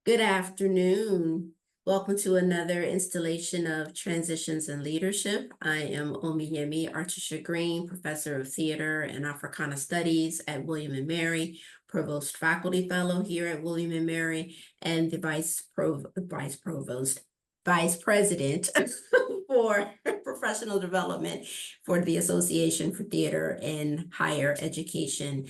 Good afternoon. Welcome to another installation of Transitions in Leadership. I am Omiyẹmi Artisia Green, Professor of Theater and Africana Studies at William & Mary, Provost Faculty Fellow here at William & Mary, and the Vice President for Professional Development for the Association for Theater and Higher Education.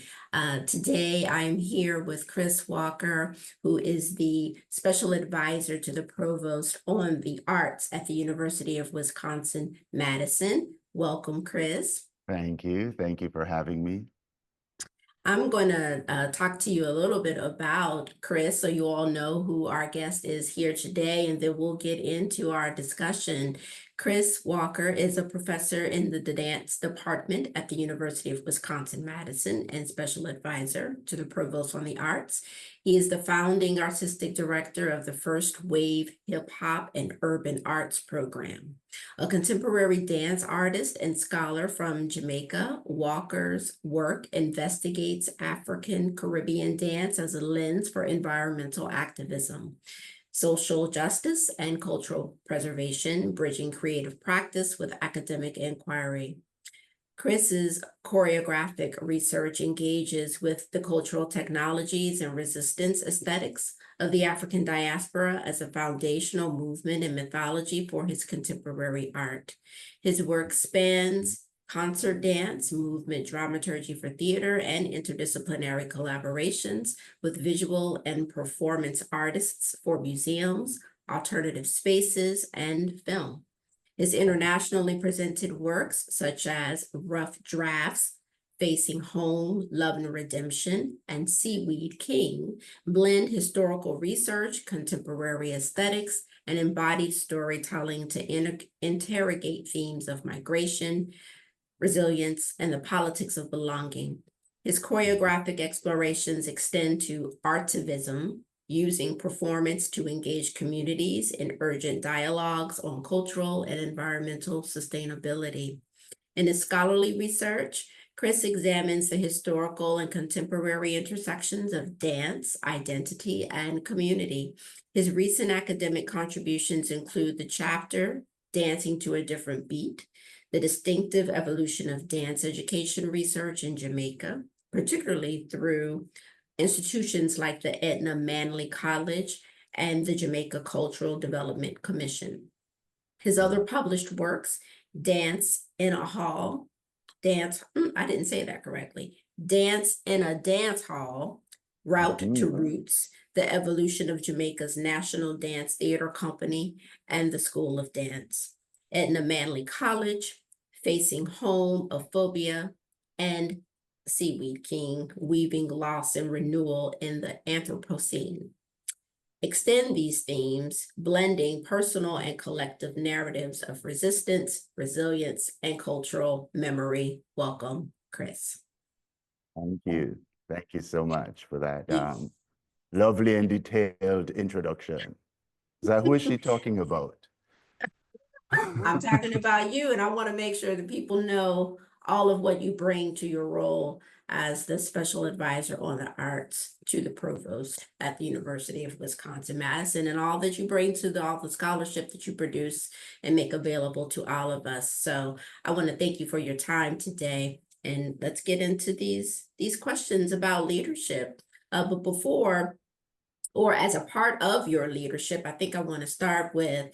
Today, I'm here with Chris Walker, who is the Special Advisor to the Provost on the Arts at the University of Wisconsin-Madison. Welcome, Chris. Thank you. Thank you for having me. I'm going to talk to you a little bit about Chris, so you all know who our guest is here today, and then we'll get into our discussion. Chris Walker is a professor in the dance department at the University of Wisconsin-Madison and special advisor to the Provost on the Arts. He is the founding artistic director of the First Wave Hip Hop and Urban Arts Program. A contemporary dance artist and scholar from Jamaica, Walker's work investigates African Caribbean dance as a lens for environmental activism, social justice, and cultural preservation, bridging creative practice with academic inquiry. Chris's choreographic research engages with the cultural technologies and resistance aesthetics of the African diaspora as a foundational movement and mythology for his contemporary art. His work spans concert dance, movement dramaturgy for theater, and interdisciplinary collaborations with visual and performance artists for museums, alternative spaces, and film. His internationally presented works, such as Rough Drafts, Facing Home, Love and Redemption, and Seaweed King, blend historical research, contemporary aesthetics, and embodied storytelling to interrogate themes of migration, resilience, and the politics of belonging. His choreographic explorations extend to artivism, using performance to engage communities in urgent dialogues on cultural and environmental sustainability. In his scholarly research, Chris examines the historical and contemporary intersections of dance, identity, and community. His recent academic contributions include the chapter, Dancing to a Different Beat, the distinctive evolution of dance education research in Jamaica, particularly through institutions like the Edna Manley College and the Jamaica Cultural Development Commission. His other published works, Dance in a Hall, Dance in a Dance Hall, Route to Roots, the Evolution of Jamaica's National Dance Theater Company, and the School of Dance. Edna Manley College, Facing Home, Aphobia, and Seaweed King, Weaving Loss and Renewal in the Anthropocene. Extend these themes, blending personal and collective narratives of resistance, resilience, and cultural memory. Welcome, Chris. Thank you. Thank you so much for that lovely and detailed introduction. So who is she talking about? I'm talking about you, and I want to make sure that people know all of what you bring to your role as the special advisor on the arts to the provost at the University of Wisconsin-Madison, and all that you bring to all the scholarship that you produce and make available to all of us. So I want to thank you for your time today, and let's get into these questions about leadership. But before, or as a part of your leadership, I think I want to start with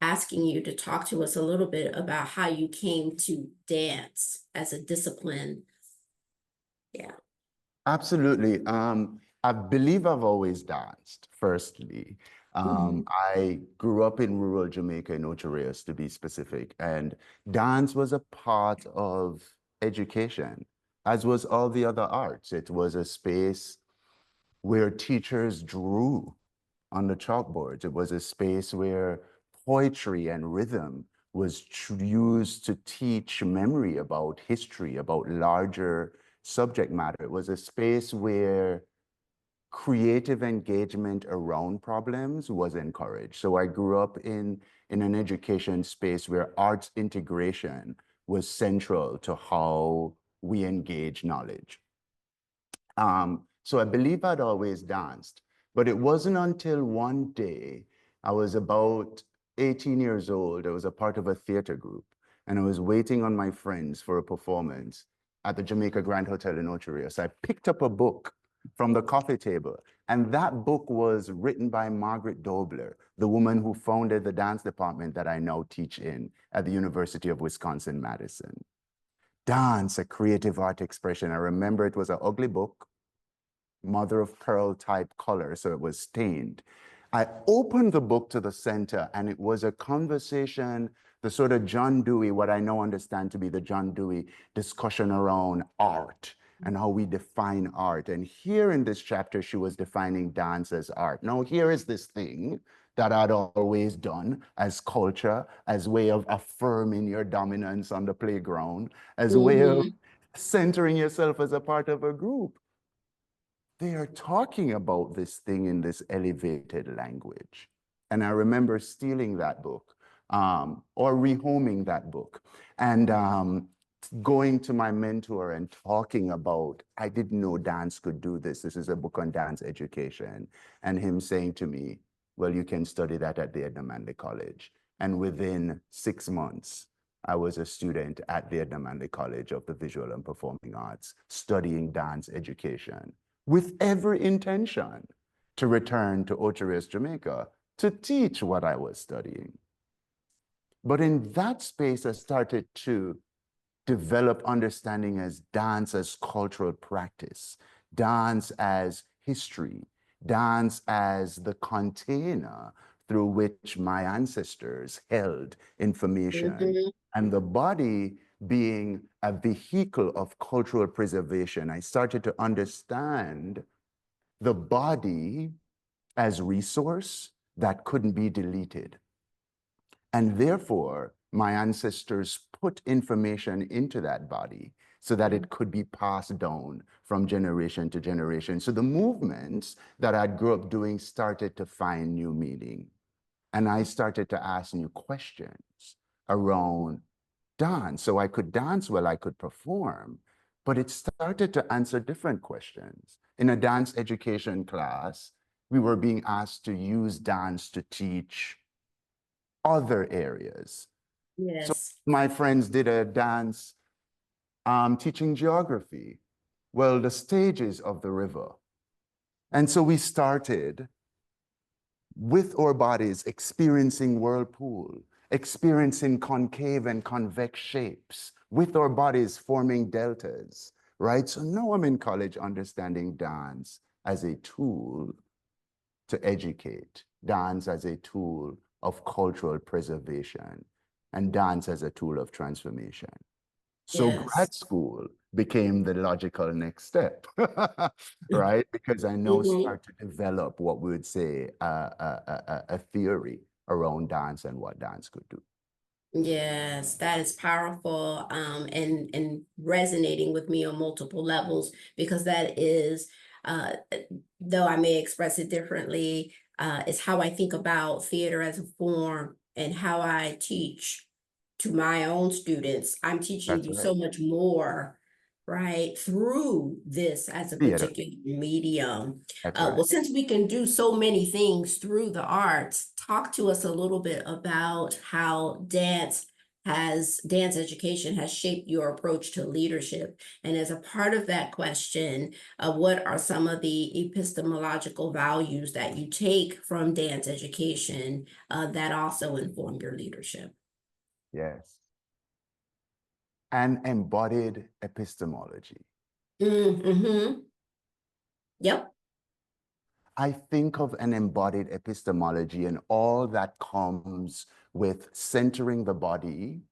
asking you to talk to us a little bit about how you came to dance as a discipline. Yeah. Absolutely. I believe I've always danced, firstly. I grew up in rural Jamaica, in Ocho Rios, to be specific, and dance was a part of education, as was all the other arts. It was a space where teachers drew on the chalkboards. It was a space where poetry and rhythm was used to teach memory about history, about larger subject matter. It was a space where creative engagement around problems was encouraged. So I grew up in an education space where arts integration was central to how we engage knowledge. So I believe I'd always danced. But it wasn't until one day, I was about 18 years old, I was a part of a theater group, and I was waiting on my friends for a performance at the Jamaica Grand Hotel in Ocho Rios. I picked up a book from the coffee table, and that book was written by Margaret Dobler, the woman who founded the dance department that I now teach in at the University of Wisconsin-Madison. Dance, a creative art expression. I remember it was an ugly book, mother of pearl type color, so it was stained. I opened the book to the center, and it was a conversation, the sort of John Dewey, what I now understand to be the John Dewey discussion around art and how we define art. And here in this chapter, she was defining dance as art. Now, here is this thing that I'd always done as culture, as way of affirming your dominance on the playground, as a way of centering yourself as a part of a group. They are talking about this thing in this elevated language. And I remember stealing that book or rehoming that book and going to my mentor and talking about, I didn't know dance could do this. This is a book on dance education. And him saying to me, well, you can study that at the Edna Manley College. And within 6 months, I was a student at the Edna Manley College of the Visual and Performing Arts, studying dance education, with every intention to return to Ocho Rios, Jamaica, to teach what I was studying. But in that space, I started to develop understanding as dance as cultural practice, dance as history, dance as the container through which my ancestors held information, and the body being a vehicle of cultural preservation. I started to understand the body as resource that couldn't be deleted. And therefore, my ancestors put information into that body so that it could be passed down from generation to generation. So the movements that I grew up doing started to find new meaning. And I started to ask new questions around dance. So I could dance well, I could perform, but it started to answer different questions. In a dance education class, we were being asked to use dance to teach other areas. So Yes. my friends did a dance teaching geography. Well, the stages of the river. And so we started with our bodies experiencing whirlpool, experiencing concave and convex shapes, with our bodies forming deltas, right? So now I'm in college understanding dance as a tool to educate, dance as a tool of cultural preservation, and dance as a tool of transformation. So Yes. grad school became the logical next step, right? Because I now start to develop what we would say a theory around dance and what dance could do. Yes, that is powerful, and resonating with me on multiple levels, because that is, though I may express it differently, is how I think about theater as a form and how I teach to my own students. I'm teaching That's you right. so much more, right, through this as a Theater. particular medium. That's right. Well, since we can do so many things through the arts, talk to us a little bit about how dance education has shaped your approach to leadership. And as a part of that question, what are some of the epistemological values that you take from dance education that also inform your leadership? Yes. And embodied epistemology. Mm-hmm. Yep. I think of an embodied epistemology and all that comes with centering the body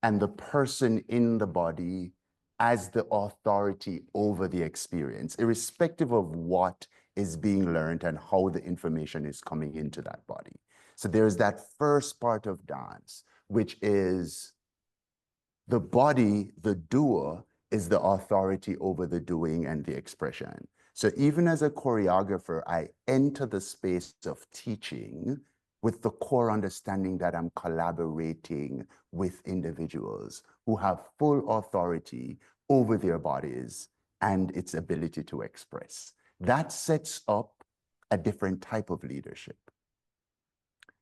and the person in the body as the authority over the experience, irrespective of what is being learned and how the information is coming into that body. So there's that first part of dance, which is the body, the doer, is the authority over the doing and the expression. So even as a choreographer, I enter the space of teaching with the core understanding that I'm collaborating with individuals who have full authority over their bodies and its ability to express. That sets up a different type of leadership.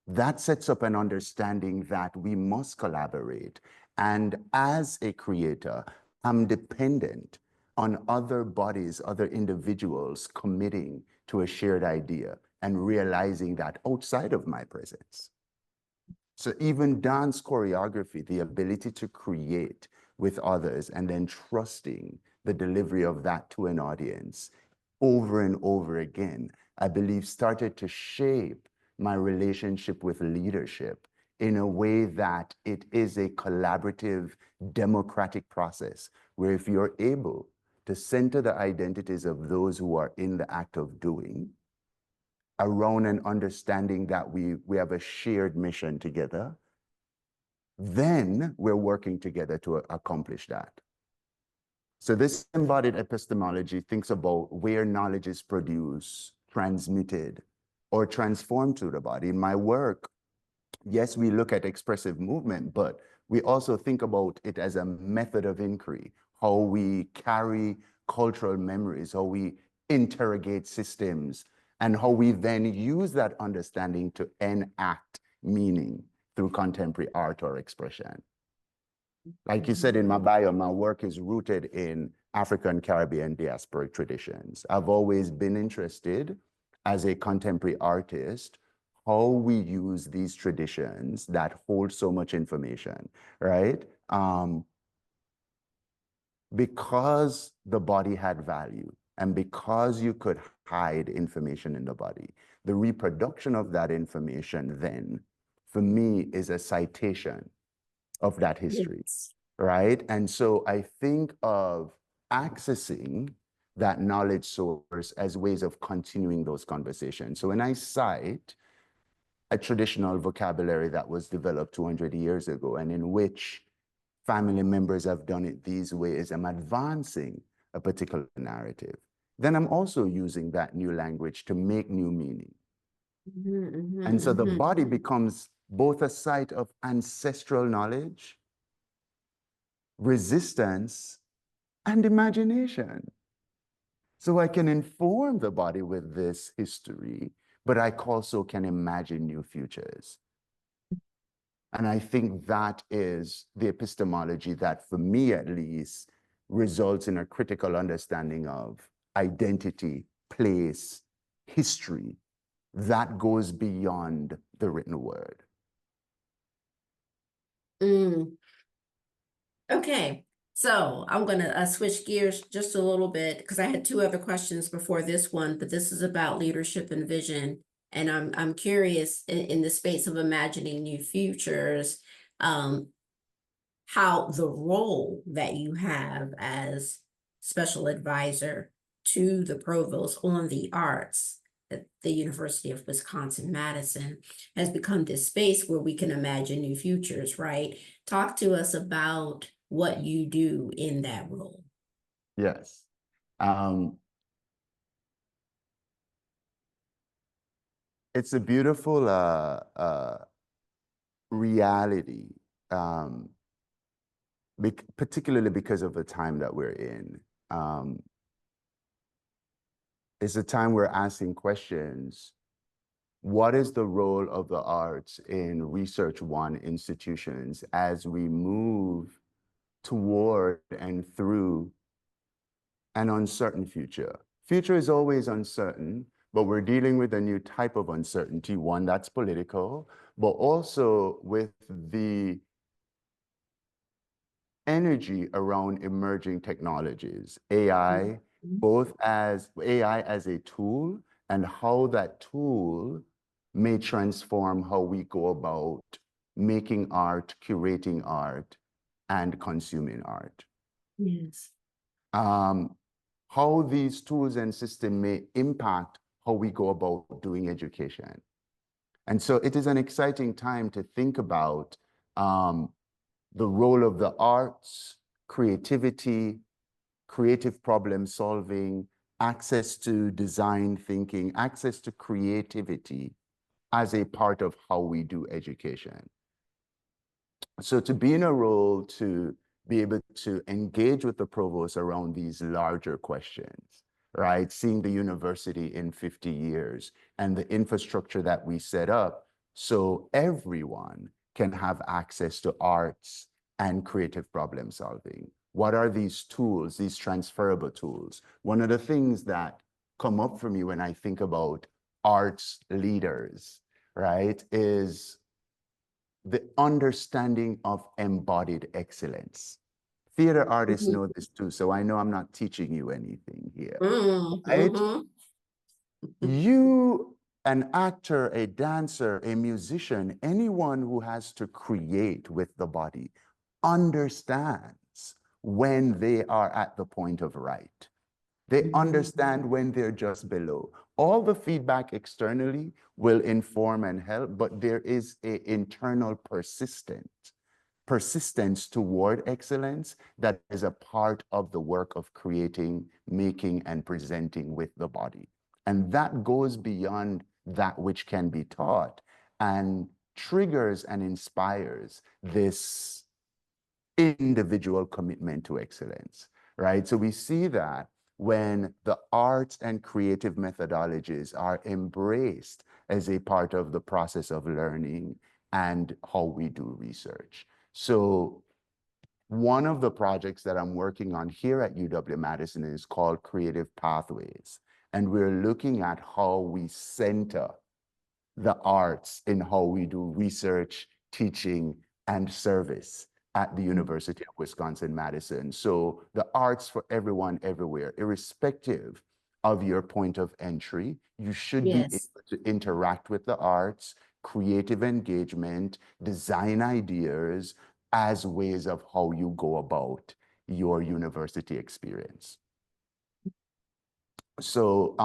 That sets up an understanding that we must collaborate. And as a creator, I'm dependent on other bodies, other individuals committing to a shared idea and realizing that outside of my presence. So even dance choreography, the ability to create with others and then trusting the delivery of that to an audience over and over again, I believe started to shape my relationship with leadership in a way that it is a collaborative, democratic process where if you're able to center the identities of those who are in the act of doing around an understanding that we have a shared mission together, then we're working together to accomplish that. So this embodied epistemology thinks about where knowledge is produced, transmitted, or transformed through the body. In my work, yes, we look at expressive movement, but we also think about it as a method of inquiry, how we carry cultural memories, how we interrogate systems, and how we then use that understanding to enact meaning through contemporary art or expression. Like you said in my bio, my work is rooted in African Caribbean diasporic traditions. I've always been interested as a contemporary artist, how we use these traditions that hold so much information, right? Because the body had value and because you could hide information in the body, the reproduction of that information then, for me, is a citation of that history. Yes. Right? And so I think of accessing that knowledge source as ways of continuing those conversations. So when I cite a traditional vocabulary that was developed 200 years ago and in which family members have done it these ways, I'm advancing a particular narrative. Then I'm also using that new language to make new meaning. And so the body becomes both a site of ancestral knowledge, resistance, and imagination. So I can inform the body with this history, but I also can imagine new futures. And I think that is the epistemology that, for me at least, results in a critical understanding of identity, place, history that goes beyond the written word. Okay, so I'm gonna switch gears just a little bit because I had two other questions before this one, but this is about leadership and vision. And I'm curious in the space of imagining new futures, how the role that you have as special advisor to the provost on the arts at the University of Wisconsin-Madison has become this space where we can imagine new futures, right? Talk to us about what you do in that role. Yes. It's a beautiful reality, particularly because of the time that we're in. It's a time we're asking questions. What is the role of the arts in Research One institutions as we move toward and through an uncertain future? Future is always uncertain, but we're dealing with a new type of uncertainty, one that's political, but also with the energy around emerging technologies, AI, both as AI as a tool and how that tool may transform how we go about making art, curating art, and consuming art. Yes. How these tools and systems may impact how we go about doing education. And so it is an exciting time to think about the role of the arts, creativity, creative problem solving, access to design thinking, access to creativity as a part of how we do education. So to be in a role to be able to engage with the provost around these larger questions, right? Seeing the university in 50 years and the infrastructure that we set up so everyone can have access to arts and creative problem solving. What are these tools, these transferable tools? One of the things that come up for me when I think about arts leaders, right, is the understanding of embodied excellence. Theater artists know this too, so I know I'm not teaching you anything here, right? You, an actor, a dancer, a musician, anyone who has to create with the body understands when they are at the point of right. They understand when they're just below. All the feedback externally will inform and help, but there is an internal persistence toward excellence that is a part of the work of creating, making, and presenting with the body. And that goes beyond that which can be taught and triggers and inspires this individual commitment to excellence, right? So we see that when the arts and creative methodologies are embraced as a part of the process of learning and how we do research. So one of the projects that I'm working on here at UW-Madison is called Creative Pathways. And we're looking at how we center the arts in how we do research, teaching, and service at the University of Wisconsin-Madison. So the arts for everyone, everywhere, irrespective of your point of entry, you should be able to interact with the arts, creative engagement, design ideas as ways of how you go about your university experience. So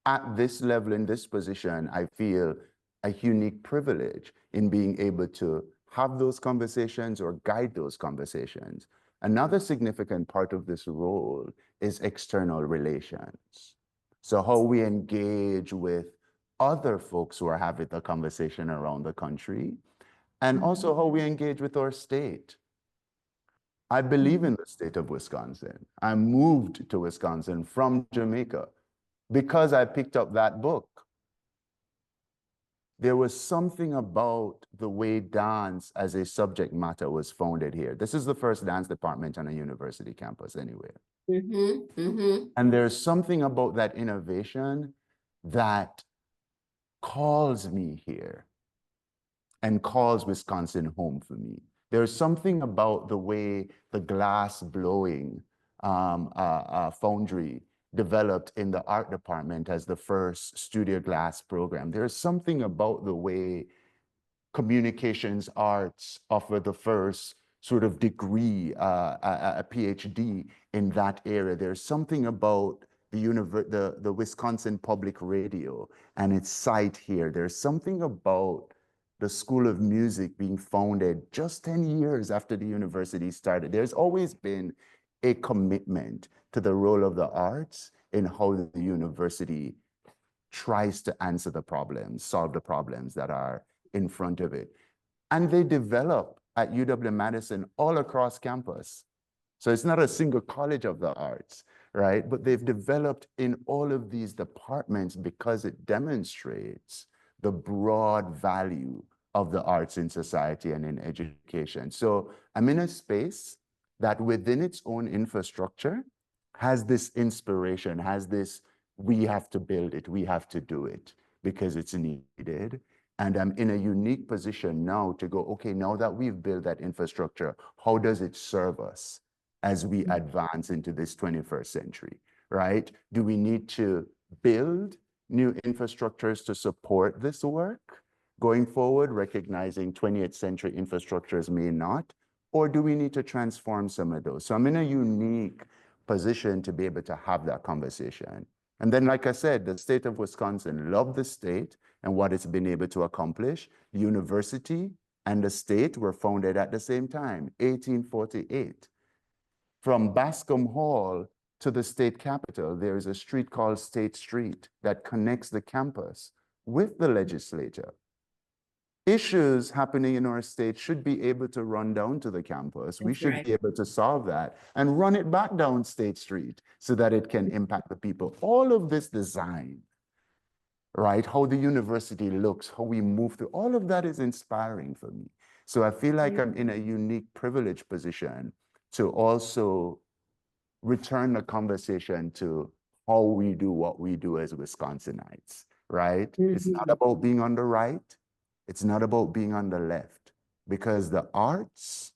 at this level, in this position, I feel a unique privilege in being able to have those conversations or guide those conversations. Another significant part of this role is external relations. So how we engage with other folks who are having the conversation around the country, and also how we engage with our state. I believe in the state of Wisconsin. I moved to Wisconsin from Jamaica because I picked up that book. There was something about the way dance as a subject matter was founded here. This is the first dance department on a university campus anywhere. And there's something about that innovation that calls me here and calls Wisconsin home for me. There's something about the way the glass blowing foundry developed in the art department as the first studio glass program. There's something about the way communications arts offer the first sort of degree, a PhD in that area. There's something about the Wisconsin Public Radio and its site here. There's something about the School of Music being founded just 10 years after the university started. There's always been a commitment to the role of the arts in how the university tries to answer the problems, solve the problems that are in front of it. And they develop at UW-Madison all across campus. So it's not a single college of the arts, right? But they've developed in all of these departments because it demonstrates the broad value of the arts in society and in education. So I'm in a space that within its own infrastructure has this inspiration, has this, we have to build it, we have to do it because it's needed. And I'm in a unique position now to go, okay, now that we've built that infrastructure, how does it serve us as we advance into this 21st century, right? Do we need to build new infrastructures to support this work going forward, recognizing 20th century infrastructures may not? Or do we need to transform some of those? So I'm in a unique position to be able to have that conversation. And then, like I said, the state of Wisconsin, love the state and what it's been able to accomplish. The university and the state were founded at the same time, 1848. From Bascom Hall to the state capitol, there is a street called State Street that connects the campus with the legislature. issues happening in our state should be able to run down to the campus. We That's should right. be able to solve that and run it back down State Street so that it can impact the people. All of this design, right? How the university looks, how we move through, all of that is inspiring for me. So I feel like I'm in a unique privileged position to also return the conversation to how we do what we do as Wisconsinites, right? It's not Mhm. about being on the right. It's not about being on the left, because the arts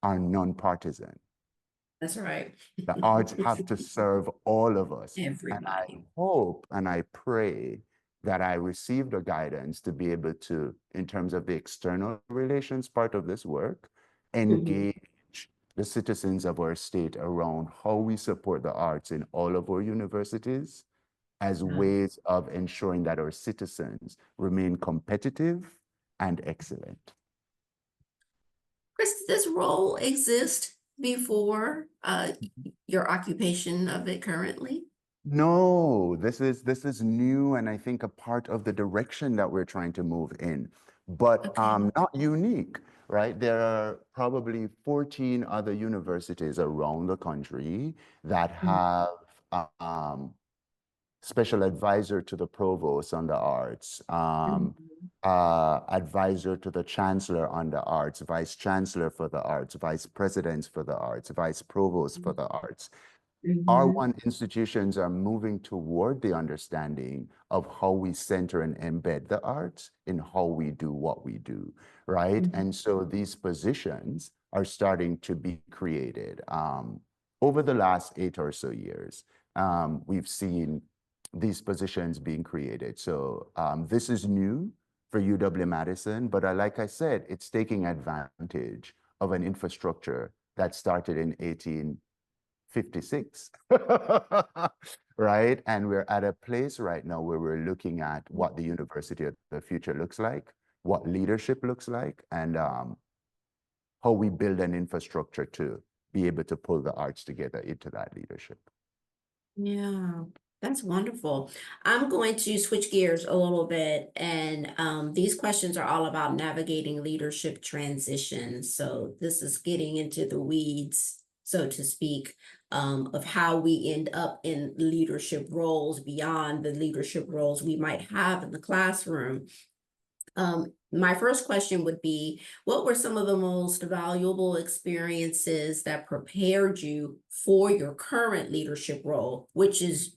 are nonpartisan. That's right. The arts have to serve all of us. And I Everybody. hope and I pray that I receive the guidance to be able to, in terms of the external relations part of this work, Mhm. engage the citizens of our state around how we support the arts in all of our universities as ways of ensuring that our citizens remain competitive and excellent. Chris, does this role exist before your occupation of it currently? No, this is new, and I think a part of the direction that we're trying to move in, but Okay. not unique, right? There are probably 14 other universities around the country that Mhm. have um, special advisor to the provost on the arts, Mhm. advisor to the chancellor on the arts, vice chancellor for the arts, vice presidents for the arts, vice provost for the arts. Mhm. R1 institutions are moving toward the understanding of how we center and embed the arts in how we do what we do, right? Mhm. And so these positions are starting to be created. Over the last 8 or so years, we've seen these positions being created. So this is new for UW-Madison, but like I said, it's taking advantage of an infrastructure that started in 1856, right? And we're at a place right now where we're looking at what the university of the future looks like, what leadership looks like, and how we build an infrastructure to be able to pull the arts together into that leadership. Yeah, that's wonderful. I'm going to switch gears a little bit, and these questions are all about navigating leadership transitions. So this is getting into the weeds, so to speak, of how we end up in leadership roles beyond the leadership roles we might have in the classroom. My first question would be, what were some of the most valuable experiences that prepared you for your current leadership role, which is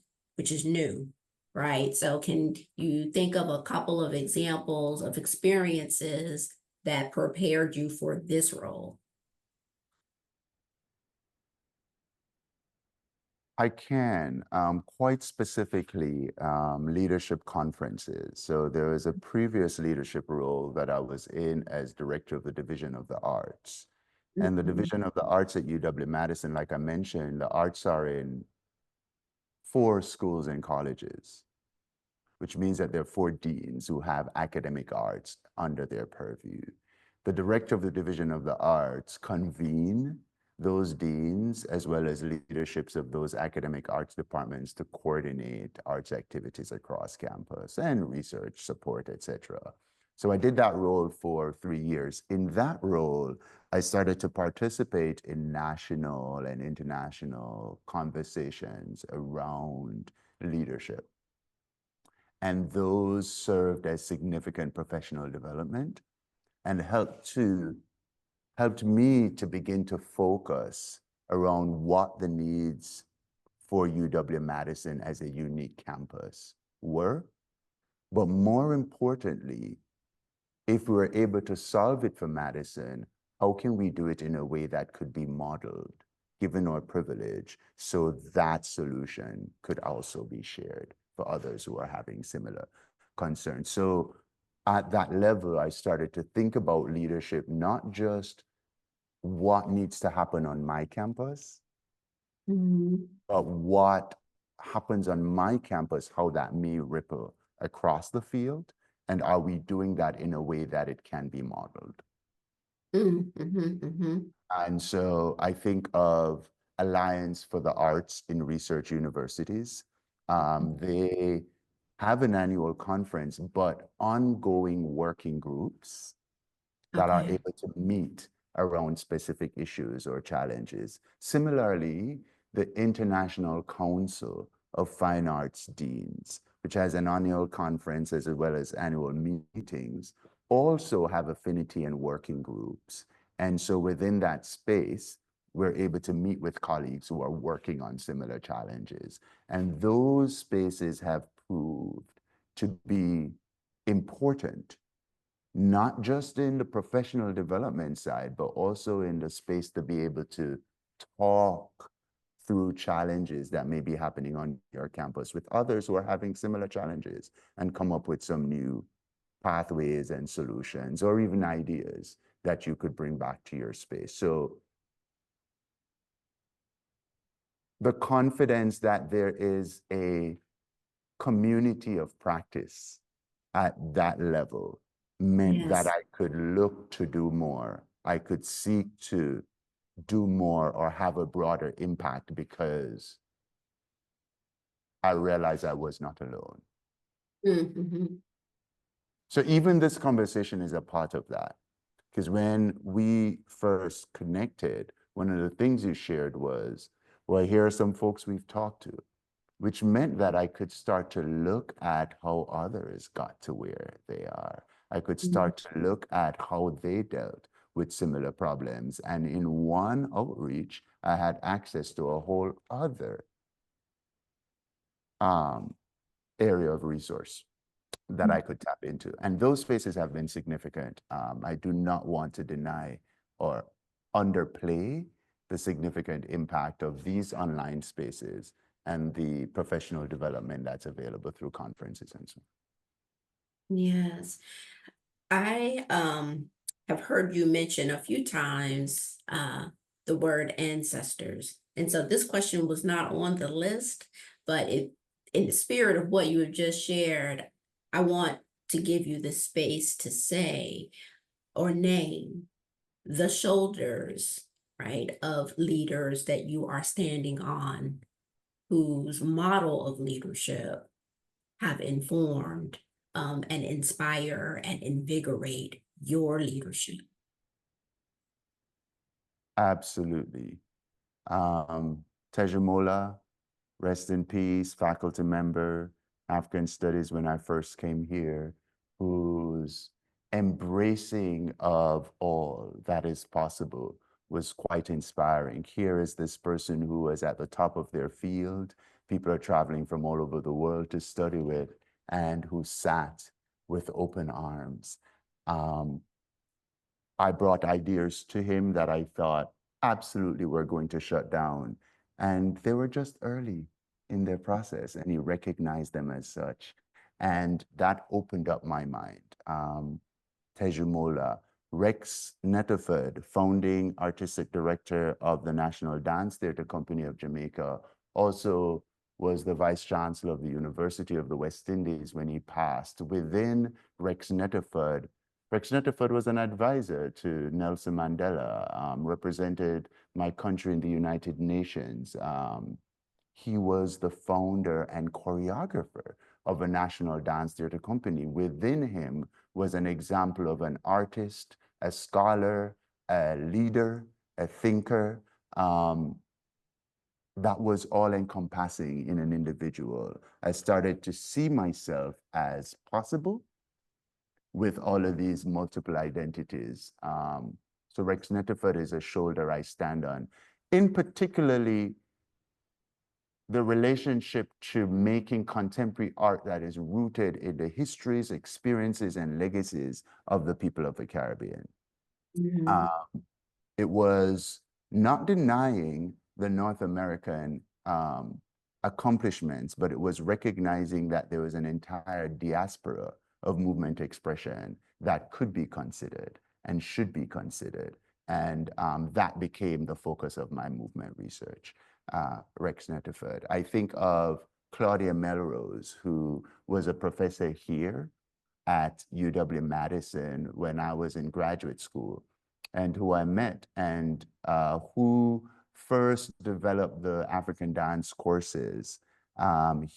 new, right? So can you think of a couple of examples of experiences that prepared you for this role? I can, quite specifically, leadership conferences. So there was a previous leadership role that I was in as director of the Division of the Arts. And the Mhm. Division of the Arts at UW-Madison, like I mentioned, the arts are in 4 schools and colleges, which means that there are 4 deans who have academic arts under their purview. The director of the Division of the Arts convene those deans as well as leaderships of those academic arts departments to coordinate arts activities across campus and research support, etc. So I did that role for 3 years. In that role, I started to participate in national and international conversations around leadership. And those served as significant professional development and helped me to begin to focus around what the needs for UW-Madison as a unique campus were. But more importantly, if we were able to solve it for Madison, how can we do it in a way that could be modeled, given our privilege, so that solution could also be shared for others who are having similar concerns? So at that level, I started to think about leadership, not just what needs to happen on my campus, Mhm. but what happens on my campus, how that may ripple across the field, and are we doing that in a way that it can be modeled? Mhm. Mhm. Mhm. And so I think of Alliance for the Arts in Research Universities. They have an annual conference, but ongoing working groups that are Okay. able to meet around specific issues or challenges. Similarly, the International Council of Fine Arts Deans, which has an annual conference as well as annual meetings, also have affinity and working groups. And so within that space, we're able to meet with colleagues who are working on similar challenges. And those spaces have proved to be important, not just in the professional development side, but also in the space to be able to talk through challenges that may be happening on your campus with others who are having similar challenges and come up with some new pathways and solutions or even ideas that you could bring back to your space. So the confidence that there is a community of practice at that level meant that Yes. I could look to do more. I could seek to do more or have a broader impact because I realized I was not alone. Mm-hmm. So even this conversation is a part of that. Because when we first connected, one of the things you shared was, well, here are some folks we've talked to, which meant that I could start to look at how others got to where they are. I could start to look at how they dealt with similar problems. And in one outreach, I had access to a whole other area of resource that I could tap into. And those spaces have been significant. I do not want to deny or underplay the significant impact of these online spaces and the professional development that's available through conferences and so on. Yes. I have heard you mention a few times the word ancestors. And so this question was not on the list, but in the spirit of what you have just shared, I want to give you the space to say or name the shoulders, right, of leaders that you are standing on, whose model of leadership have informed and inspire and invigorate your leadership. Absolutely. Tejumola, rest in peace, faculty member, African Studies when I first came here, whose embracing of all that is possible was quite inspiring. Here is this person who was at the top of their field. People are traveling from all over the world to study with, and who sat with open arms. I brought ideas to him that I thought absolutely were going to shut down. And they were just early in their process, and he recognized them as such. And that opened up my mind. Tejumola, Rex Netterford, founding artistic director of the National Dance Theatre Company of Jamaica, also was the vice chancellor of the University of the West Indies when he passed. Within Rex Netterford was an advisor to Nelson Mandela, represented my country in the United Nations. He was the founder and choreographer of a national dance theater company. Within him was an example of an artist, a scholar, a leader, a thinker, that was all encompassing in an individual. I started to see myself as possible with all of these multiple identities. So Rex Netterford is a shoulder I stand on. In particularly, the relationship to making contemporary art that is rooted in the histories, experiences, and legacies of the people of the Caribbean. Mhm. It was not denying the North American accomplishments, but it was recognizing that there was an entire diaspora of movement expression that could be considered and should be considered. And that became the focus of my movement research, Rex Netterford. I think of Claudia Melrose, who was a professor here at UW-Madison when I was in graduate school, and who I met, and who first developed the African dance courses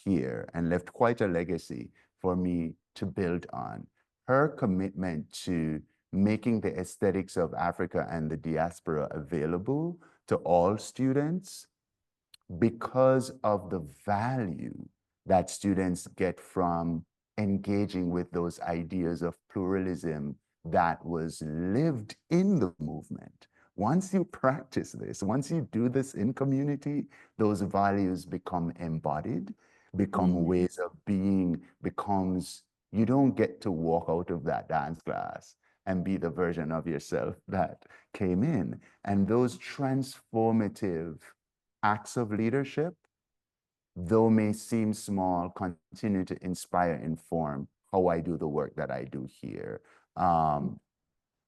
here and left quite a legacy for me to build on. Her commitment to making the aesthetics of Africa and the diaspora available to all students because of the value that students get from engaging with those ideas of pluralism that was lived in the movement. Once you practice this, once you do this in community, those values become embodied, become ways of being, becomes, you don't get to walk out of that dance class and be the version of yourself that came in. And those transformative acts of leadership, though may seem small, continue to inspire, inform how I do the work that I do here.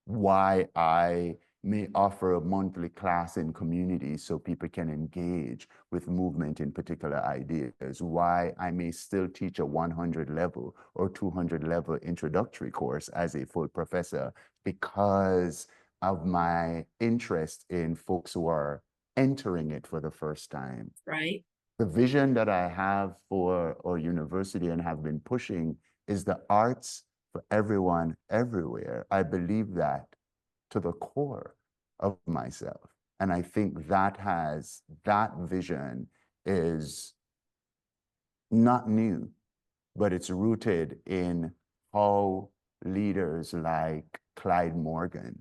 Why I may offer a monthly class in community so people can engage with movement in particular ideas, why I may still teach a 100 level or 200 level introductory course as a full professor because of my interest in folks who are entering it for the first time. Right. The vision that I have for our university and have been pushing is the arts for everyone, everywhere. I believe that to the core of myself. And I think that vision is not new, but it's rooted in how leaders like Clyde Morgan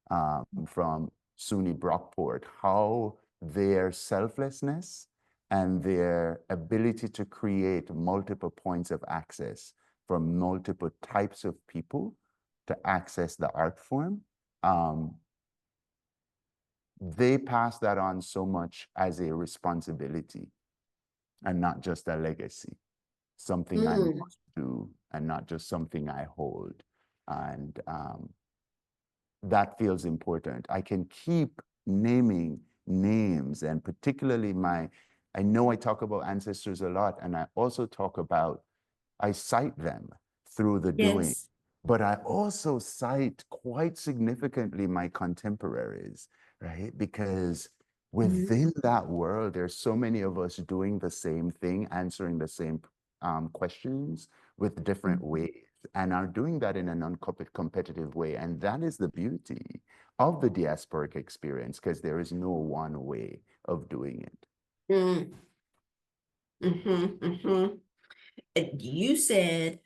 from SUNY Brockport, how their selflessness and their ability to create multiple points of access for multiple types of people to access the art form, they pass that on so much as a responsibility and not just a legacy, something I must do and not just something I hold. And that feels important. I can keep naming names, and particularly I know I talk about ancestors a lot, and I also talk about, I cite them through the doing, Yes. but I also cite quite significantly my contemporaries, right? Because within that world, there's so many of us doing the same thing, answering the same questions with different ways, and are doing that in a non-competitive way. And that is the beauty of the diasporic experience, because there is no one way of doing it. You said,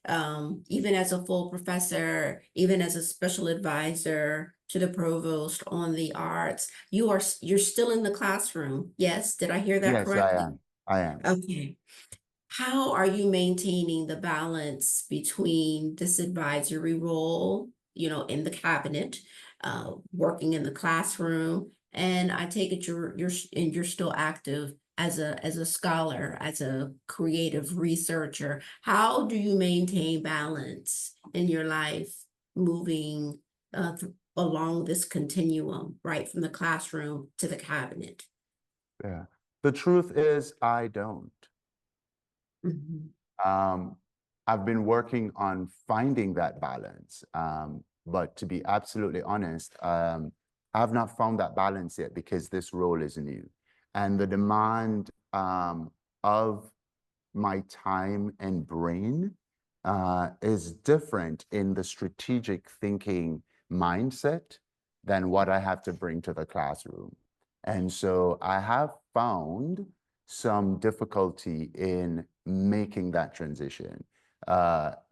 even as a full professor, even as a special advisor to the provost on the arts, you're still in the classroom. Yes, did I hear that Yes, I correctly? am. I am. Okay. How are you maintaining the balance between this advisory role, in the cabinet, working in the classroom, and I take it you're still active as a scholar, as a creative researcher. How do you maintain balance in your life, moving along this continuum, right from the classroom to the cabinet? Yeah. The truth is, I don't. Mhm. I've been working on finding that balance. But to be absolutely honest, I've not found that balance yet because this role is new. And the demand of my time and brain is different in the strategic thinking mindset than what I have to bring to the classroom. And so I have found some difficulty in making that transition.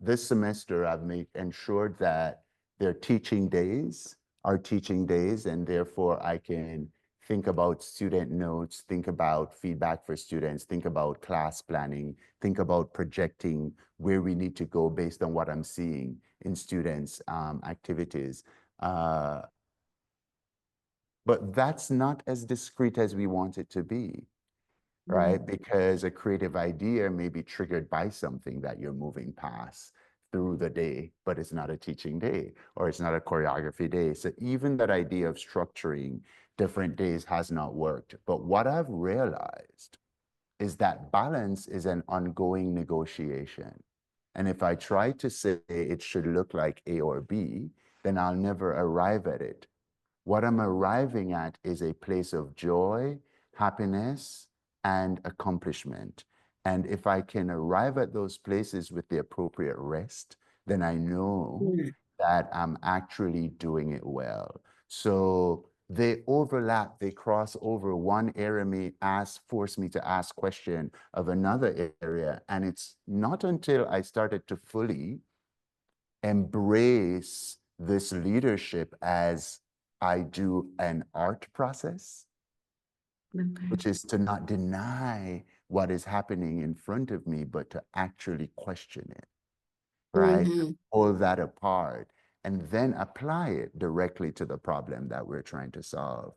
This semester, I've ensured that their teaching days are teaching days, and therefore I can think about student notes, think about feedback for students, think about class planning, think about projecting where we need to go based on what I'm seeing in students' activities. But that's not as discrete as we want it to be, right? Because a creative idea may be triggered by something that you're moving past through the day, but it's not a teaching day or it's not a choreography day. So even that idea of structuring different days has not worked. But what I've realized is that balance is an ongoing negotiation. And if I try to say it should look like A or B, then I'll never arrive at it. What I'm arriving at is a place of joy, happiness, and accomplishment. And if I can arrive at those places with the appropriate rest, then I know that I'm actually doing it well. So they overlap, they cross over. One area may force me to ask question of another area. And it's not until I started to fully embrace this leadership as I do an art process, which is to not deny what is happening in front of me, but to actually question it, right? Pull that apart and then apply it directly to the problem that we're trying to solve.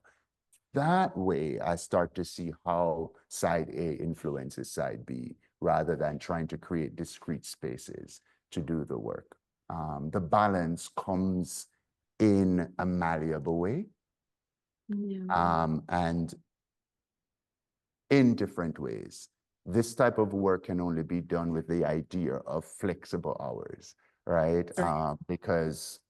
That way, I start to see how side A influences side B, rather than trying to create discrete spaces to do the work. The balance comes in a malleable way, and in different ways. This type of work can only be done with the idea of flexible hours, right? Because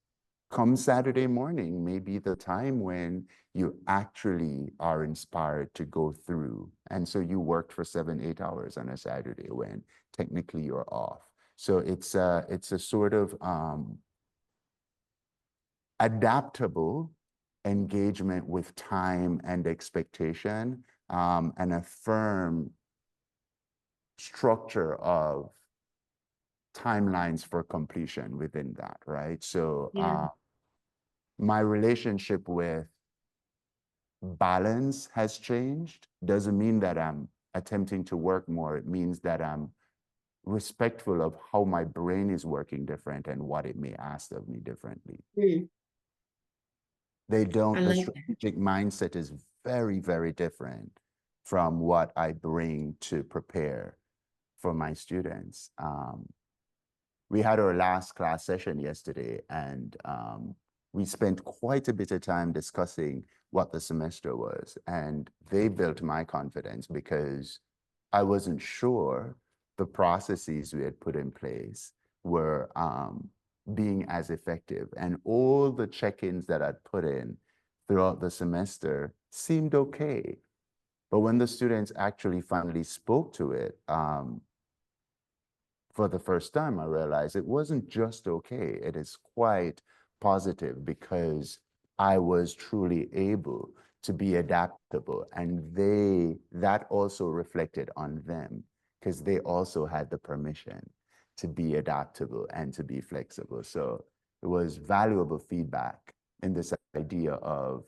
come Saturday morning may be the time when you actually are inspired to go through. And so you worked for 7-8 hours on a Saturday when technically you're off. So it's a sort of adaptable engagement with time and expectation, and a firm structure of timelines for completion within that, right? So my relationship with balance has changed. Doesn't mean that I'm attempting to work more. It means that I'm respectful of how my brain is working different and what it may ask of me differently. They don't, the strategic mindset is very, very different from what I bring to prepare for my students. We had our last class session yesterday, and we spent quite a bit of time discussing what the semester was, and they built my confidence because I wasn't sure the processes we had put in place were being as effective. And all the check-ins that I'd put in throughout the semester seemed okay. But when the students actually finally spoke to it, for the first time, I realized it wasn't just okay. It is quite positive because I was truly able to be adaptable, and that also reflected on them because they also had the permission to be adaptable and to be flexible. So it was valuable feedback in this idea of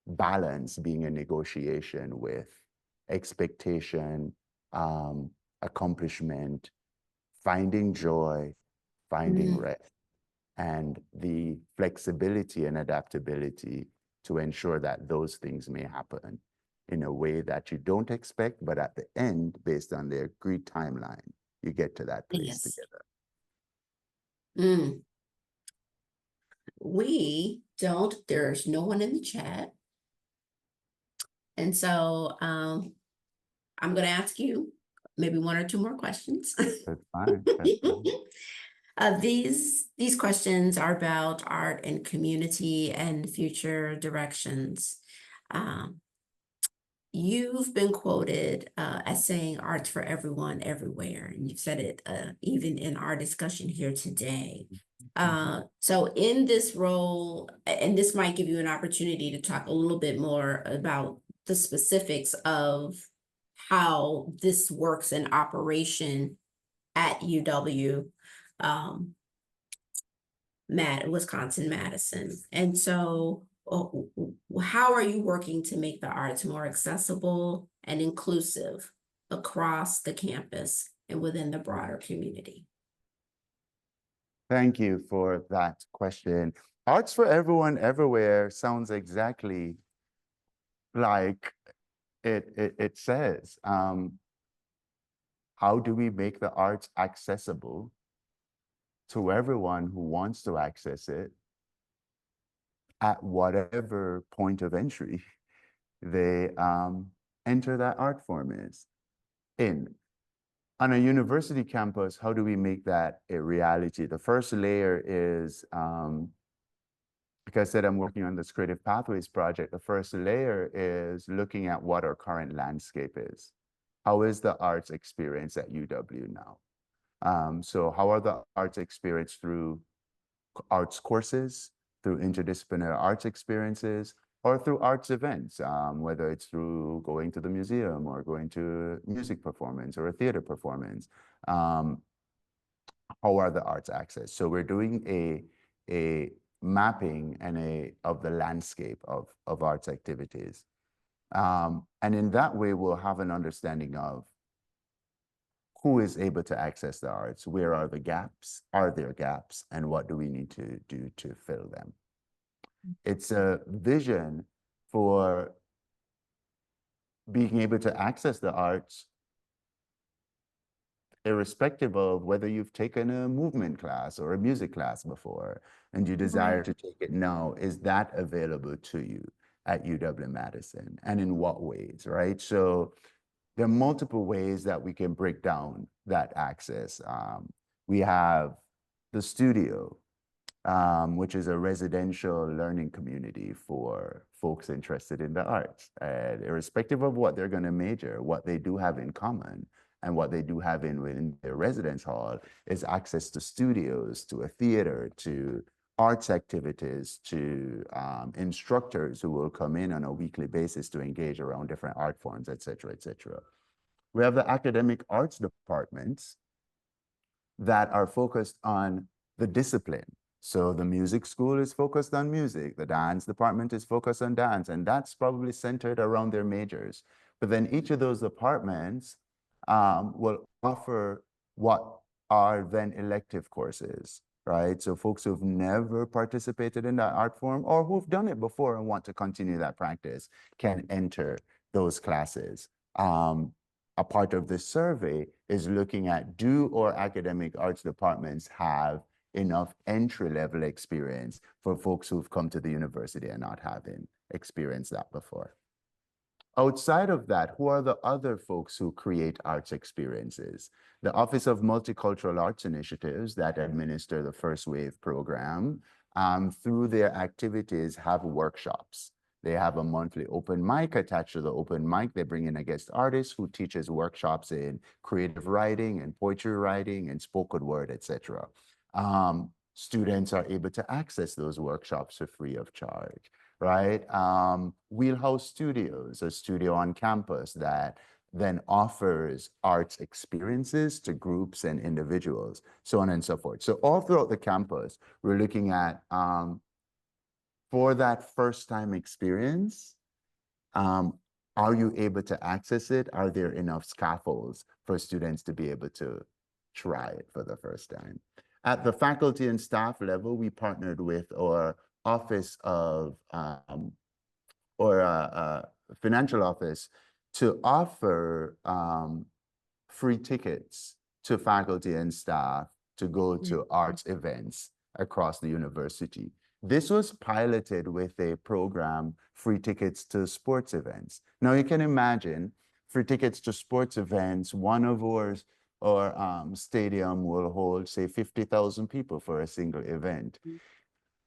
balance being a negotiation with expectation, accomplishment, finding joy, finding rest, and the flexibility and adaptability to ensure that those things may happen in a way that you don't expect, but at the end, based on the agreed timeline, you get to that place together. We don't, there's no one in the chat. And so I'm going to ask you maybe one or two more questions. That's fine. That's fine. These questions are about art and community and future directions. You've been quoted as saying art's for everyone, everywhere. And you've said it even in our discussion here today. So in this role, and this might give you an opportunity to talk a little bit more about the specifics of how this works in operation at UW, Wisconsin-Madison. And so how are you working to make the arts more accessible and inclusive across the campus and within the broader community? Thank you for that question. Arts for everyone, everywhere sounds exactly like it says. How do we make the arts accessible to everyone who wants to access it at whatever point of entry they enter that art form is in? On a university campus, how do we make that a reality? The first layer is, like I said, I'm working on this Creative Pathways project. The first layer is looking at what our current landscape is. how is the arts experience at UW now? So how are the arts experience through arts courses, through interdisciplinary arts experiences, or through arts events, whether it's through going to the museum or going to music performance or a theater performance. How are the arts accessed? So we're doing a mapping of the landscape of arts activities. And in that way, we'll have an understanding of who is able to access the arts, where are the gaps, are there gaps, and what do we need to do to fill them? It's a vision for being able to access the arts irrespective of whether you've taken a movement class or a music class before and you desire to take it now. Is that available to you at UW-Madison, and in what ways, right? So there are multiple ways that we can break down that access. We have the studio, which is a residential learning community for folks interested in the arts. And irrespective of what they're going to major, what they do have in common and what they do have within their residence hall is access to studios, to a theater, to arts activities, to instructors who will come in on a weekly basis to engage around different art forms, et cetera, et cetera. We have the academic arts departments that are focused on the discipline. So the music school is focused on music, the dance department is focused on dance, and that's probably centered around their majors. But then each of those departments will offer what are then elective courses, right? So folks who've never participated in that art form or who've done it before and want to continue that practice can enter those classes. A part of this survey is looking at, do our academic arts departments have enough entry-level experience for folks who've come to the university and not having experienced that before? Outside of that, who are the other folks who create arts experiences? The Office of Multicultural Arts Initiatives that administer the First Wave program, through their activities, have workshops. They have a monthly open mic. Attached to the open mic, they bring in a guest artist who teaches workshops in creative writing and poetry writing and spoken word, etc. Students are able to access those workshops for free of charge, right? Wheelhouse Studios, a studio on campus that then offers arts experiences to groups and individuals, so on and so forth. So all throughout the campus, we're looking at, for that first time experience, are you able to access it? Are there enough scaffolds for students to be able to try it for the first time? At the faculty and staff level, we partnered with our office of, financial office to offer free tickets to faculty and staff to go to arts events across the university. This was piloted with a program, free tickets to sports events. Now you can imagine free tickets to sports events, one of ours or stadium will hold, say, 50,000 people for a single event.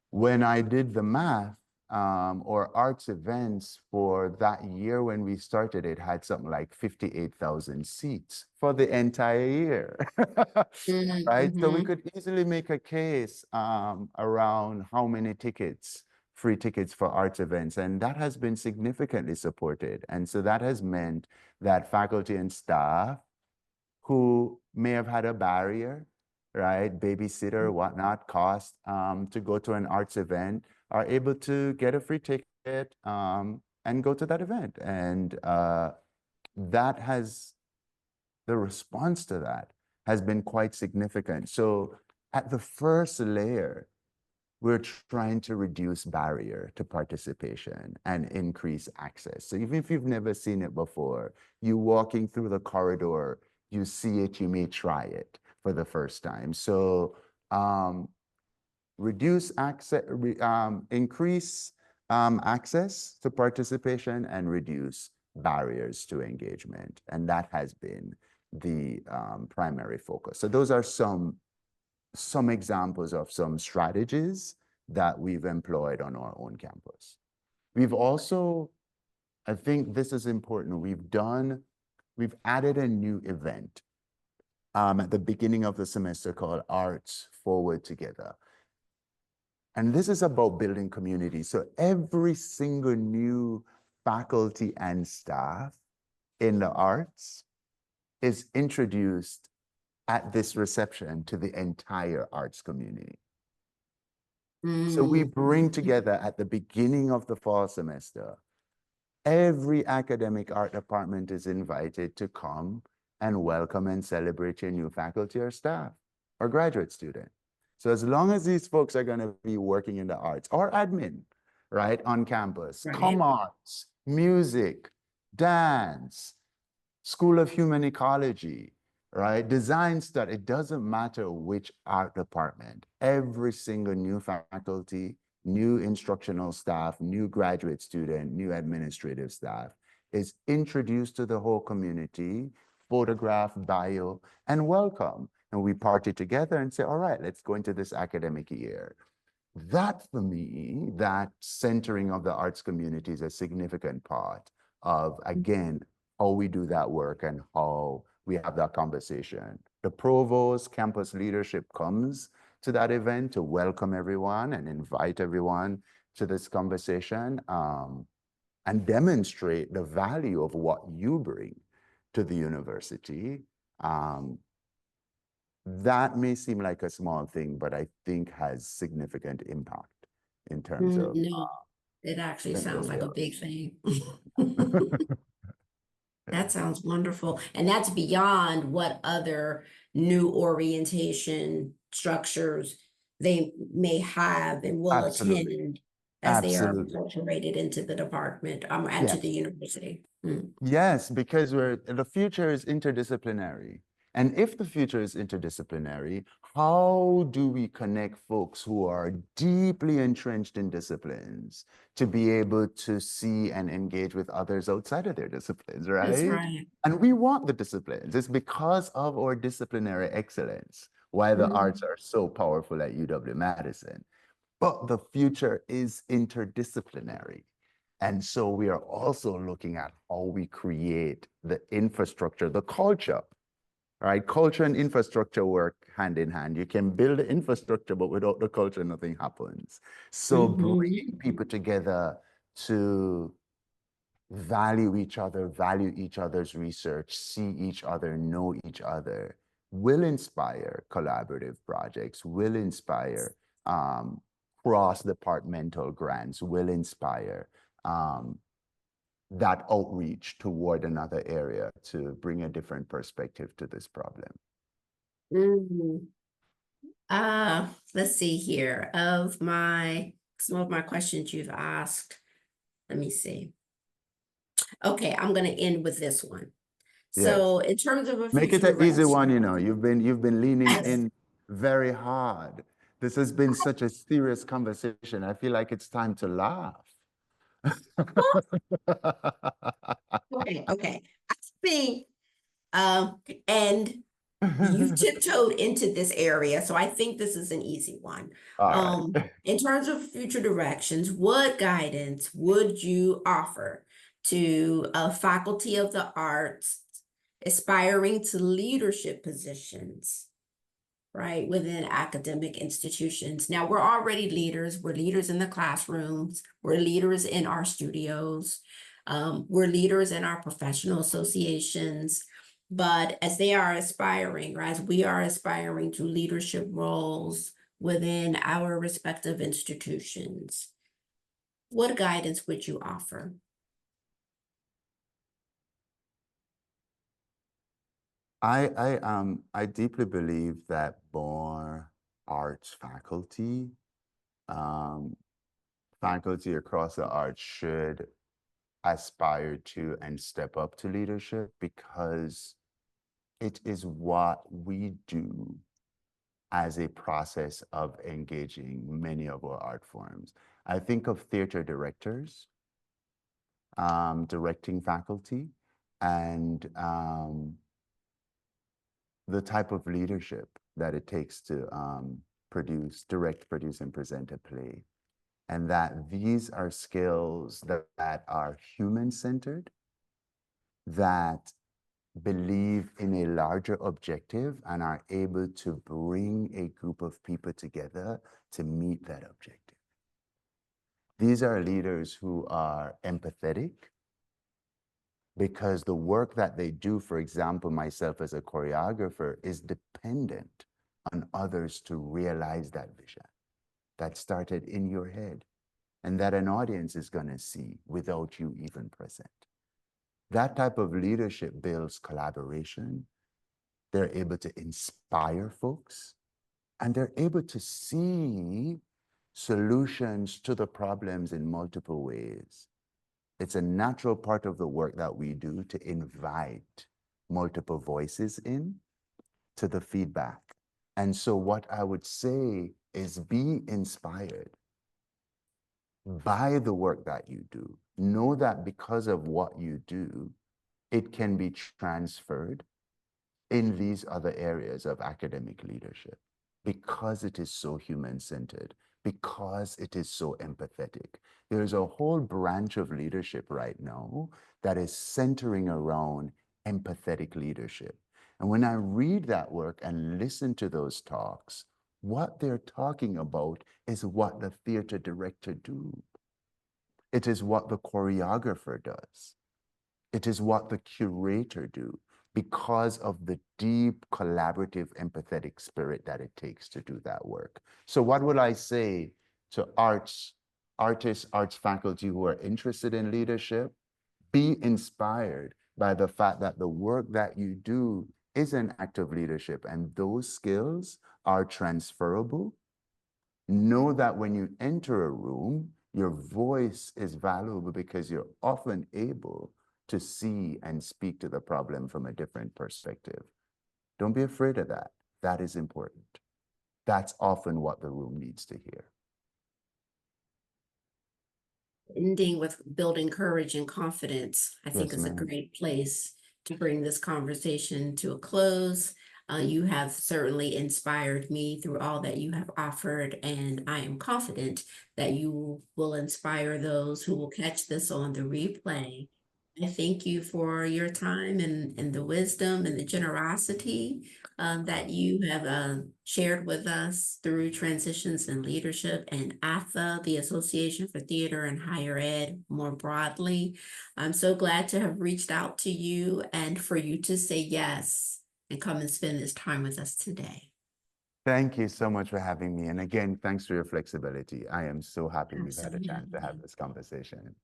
When I did the math, or arts events for that year when we started, it had something like 58,000 seats for the entire year, right? So we could easily make a case around how many tickets, free tickets for arts events, and that has been significantly supported. And so that has meant that faculty and staff who may have had a barrier, right, babysitter, whatnot, cost to go to an arts event, are able to get a free ticket and go to that event. And that has, the response to that has been quite significant. So at the first layer, we're trying to reduce barrier to participation and increase access. So even if you've never seen it before, you walking through the corridor, you see it, you may try it for the first time. So reduce access, increase access to participation and reduce barriers to engagement. And that has been the primary focus. So those are some examples of some strategies that we've employed on our own campus. We've also, I think this is important, we've done we've added a new event at the beginning of the semester called Arts Forward Together. And this is about building community. So every single new faculty and staff in the arts is introduced at this reception to the entire arts community. So we bring together at the beginning of the fall semester, every academic art department is invited to come and welcome and celebrate your new faculty or staff or graduate student. So as long as these folks are going to be working in the arts or admin, right, on campus, Right. arts, music, dance, School of Human Ecology, right, design study, it doesn't matter which art department, every single new faculty, new instructional staff, new graduate student, new administrative staff is introduced to the whole community, photograph, bio, and welcome. And we party together and say, all right, let's go into this academic year. That, for me, that centering of the arts community is a significant part of, again, how we do that work and how we have that conversation. The provost, campus leadership comes to that event to welcome everyone and invite everyone to this conversation and demonstrate the value of what you bring to the university. That may seem like a small thing, but I think has significant impact in terms of No, it actually sounds like a big thing. That sounds wonderful. And that's beyond what other new orientation structures they may have and will Absolutely. attend as they are Absolutely. incorporated into the department, and to the Yes. university. Yes, because the future is interdisciplinary. And if the future is interdisciplinary, how do we connect folks who are deeply entrenched in disciplines to be able to see and engage with others outside of their disciplines, That's right? right. And we want the disciplines. It's because of our disciplinary excellence why the arts are so powerful at UW-Madison. But the future is interdisciplinary. And so we are also looking at how we create the infrastructure, the culture, right? Culture and infrastructure work hand in hand. You can build the infrastructure, but without the culture, nothing happens. So bringing people together to value each other, value each other's research, see each other, know each other, will inspire collaborative projects, will inspire cross-departmental grants, will inspire that outreach toward another area to bring a different perspective to this problem. Let's see here. Of some of my questions you've asked, let me see. Okay, I'm going to end with this one. So Yes. in terms of a Make it future an easy one, you direction, know. You've been leaning in very hard. This has been such a serious conversation. I feel like it's time to laugh. okay. I think, and you've tiptoed into this area, so I think this is an easy one. All right. In terms of future directions, what guidance would you offer to a faculty of the arts aspiring to leadership positions, right, within academic institutions? Now, we're already leaders. We're leaders in the classrooms. We're leaders in our studios. We're leaders in our professional associations. But as they are aspiring, or as we are aspiring to leadership roles within our respective institutions, what guidance would you offer? I deeply believe that more arts faculty across the arts should aspire to and step up to leadership because it is what we do as a process of engaging many of our art forms. I think of theater directors, directing faculty, and the type of leadership that it takes to direct, produce, and present a play. And that these are skills that are human-centered, that believe in a larger objective and are able to bring a group of people together to meet that objective. These are leaders who are empathetic because the work that they do, for example, myself as a choreographer, is dependent on others to realize that vision that started in your head and that an audience is going to see without you even present. That type of leadership builds collaboration. They're able to inspire folks, and they're able to see solutions to the problems in multiple ways. It's a natural part of the work that we do to invite multiple voices in to the feedback. And so what I would say is be inspired by the work that you do. Know that because of what you do, it can be transferred in these other areas of academic leadership because it is so human-centered, because it is so empathetic. There's a whole branch of leadership right now that is centering around empathetic leadership. And when I read that work and listen to those talks, what they're talking about is what the theater director do. It is what the choreographer does. It is what the curator do because of the deep collaborative empathetic spirit that it takes to do that work. So what would I say to artists, arts faculty who are interested in leadership? Be inspired by the fact that the work that you do is an act of leadership and those skills are transferable. Know that when you enter a room, your voice is valuable because you're often able to see and speak to the problem from a different perspective. Don't be afraid of that. That is important. That's often what the room needs to hear. Ending with building courage and confidence, I think Yes, is a ma'am. great place to bring this conversation to a close. You have certainly inspired me through all that you have offered, and I am confident that you will inspire those who will catch this on the replay. I thank you for your time and the wisdom and the generosity that you have shared with us through Transitions in Leadership and ATHA, the Association for Theater and Higher Ed more broadly. I'm so glad to have reached out to you and for you to say yes and come and spend this time with us today. Thank you so much for having me. And again, thanks for your flexibility. I am so happy we've had a chance to have Absolutely. this conversation.